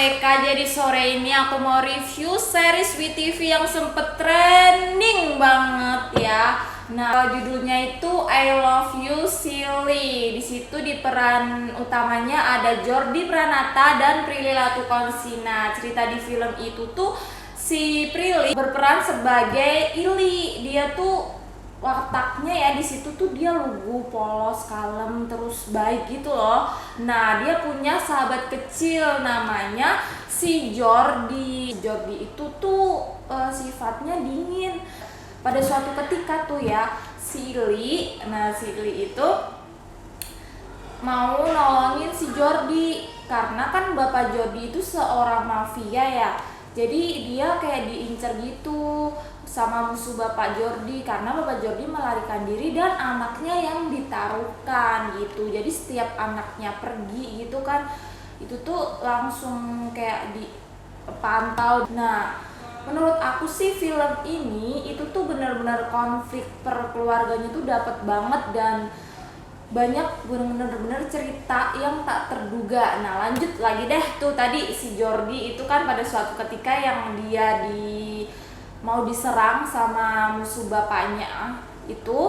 WK. Jadi sore ini aku mau review series WeTV yang sempet trending banget ya. Nah, judulnya itu I Love You Silly. Di situ di peran utamanya ada Jordi Pranata dan Prilly Latuconsina. Cerita di film itu tuh si Prilly berperan sebagai Ili. Dia tuh wataknya ya di situ tuh dia lugu, polos, kalem, terus baik gitu loh. Nah, dia punya sahabat kecil namanya si Jordi. Jordi itu tuh sifatnya dingin. Pada suatu ketika tuh ya si Ili itu mau nolongin si Jordi karena kan bapak Jordi itu seorang mafia ya. Jadi dia kayak diincar gitu sama musuh bapak Jordi karena bapak Jordi melarikan diri dan anaknya yang ditaruhkan gitu. Jadi setiap anaknya pergi gitu kan, itu tuh langsung kayak dipantau. Nah, menurut aku sih film ini itu tuh benar-benar konflik per keluarganya tuh dapat banget dan banyak bener-bener cerita yang tak terduga. Nah, lanjut lagi deh tuh tadi si Jordi itu kan pada suatu ketika yang dia mau diserang sama musuh bapaknya itu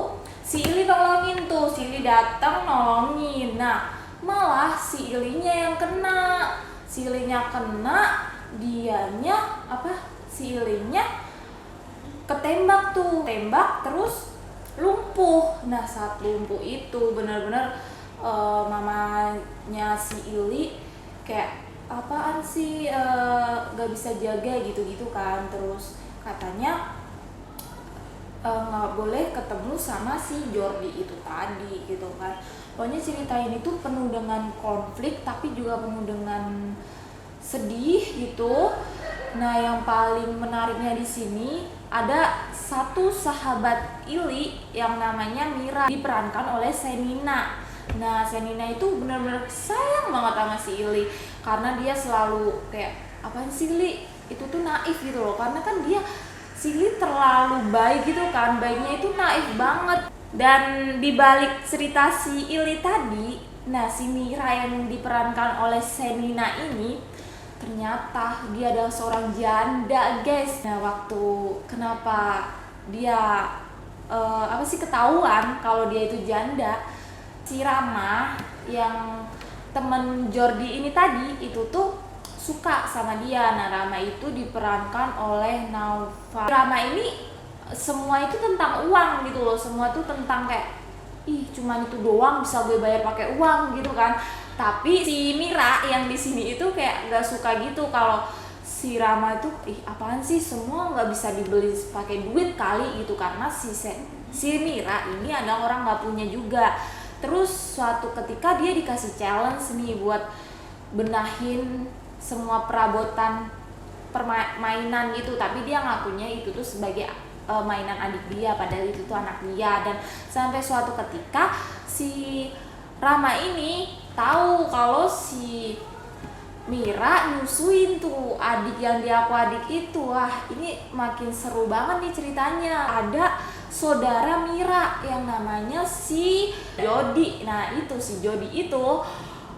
si Ili nolongin tuh, si Ili datang nolongin. Nah, malah si Ilinya yang kena. Si Ilinya kena, si Ilinya ketembak tuh, tembak terus lumpuh. Nah, saat lumpuh itu benar-benar mamanya si Ili kayak apaan sih, gak bisa jaga gitu-gitu kan. Terus katanya nggak boleh ketemu sama si Jordi itu tadi gitu kan. Pokoknya cerita ini tuh penuh dengan konflik tapi juga penuh dengan sedih gitu. Nah, yang paling menariknya di sini ada satu sahabat Ili yang namanya Mira, diperankan oleh Shenina. Nah, Shenina itu benar-benar sayang banget sama si Ili karena dia selalu kayak apaan sih Ili? Itu tuh naif gitu loh, karena kan si Ili terlalu baik gitu kan, baiknya itu naif banget. Dan dibalik cerita si Ili tadi, nah si Mira yang diperankan oleh Shenina ini ternyata dia adalah seorang janda, guys. Nah, waktu kenapa dia ketahuan kalau dia itu janda, si Rama yang temen Jordi ini tadi itu tuh suka sama dia. Nah, Rama itu diperankan oleh Naufal. Rama ini semua itu tentang uang gitu loh, semua tuh tentang kayak cuman itu doang bisa gue bayar pakai uang gitu kan. Tapi si Mira yang di sini itu kayak gak suka gitu kalau si Rama itu apaan sih, semua nggak bisa dibeli pakai duit kali gitu, karena si Mira ini ada orang nggak punya juga. Terus suatu ketika dia dikasih challenge nih buat benahin semua perabotan permainan gitu, tapi dia ngakunya itu tuh sebagai mainan adik dia, padahal itu tuh anak dia. Dan sampai suatu ketika si Rama ini tahu kalau si Mira nyusuin tuh adik yang diaku adik itu. Wah, ini makin seru banget nih ceritanya. Ada saudara Mira yang namanya si Jody. Nah, itu si Jody itu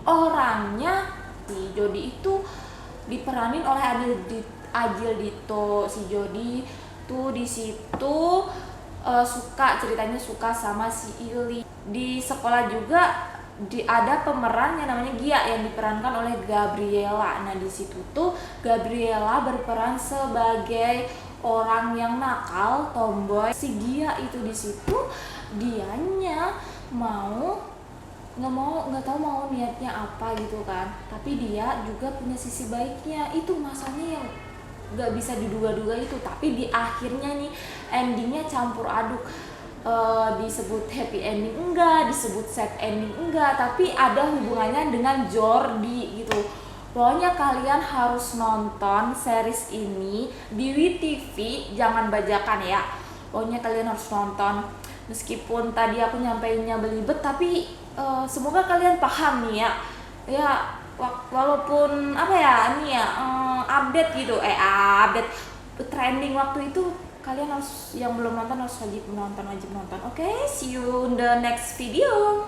orangnya, si Jody itu diperanin oleh Adil Dito. Si Jody tuh di situ ceritanya suka sama si Ili. Di sekolah juga ada pemeran yang namanya Gia yang diperankan oleh Gabriela. Nah, di situ tuh Gabriela berperan sebagai orang yang nakal, tomboy. Si Gia itu di situ dianya nggak tahu mau niatnya apa gitu kan, tapi dia juga punya sisi baiknya. Itu masalahnya yang nggak bisa diduga-duga itu. Tapi di akhirnya nih endingnya campur aduk. Disebut happy ending enggak, disebut sad ending enggak, tapi ada hubungannya dengan Jordi gitu. Pokoknya kalian harus nonton series ini di WeTV, jangan bajakan ya. Pokoknya kalian harus nonton. Meskipun tadi aku nyampeinnya belibet, tapi semoga kalian paham nih ya. Ya, walaupun update gitu, update trending waktu itu, kalian harus, yang belum nonton harus wajib nonton. Oke, see you in the next video.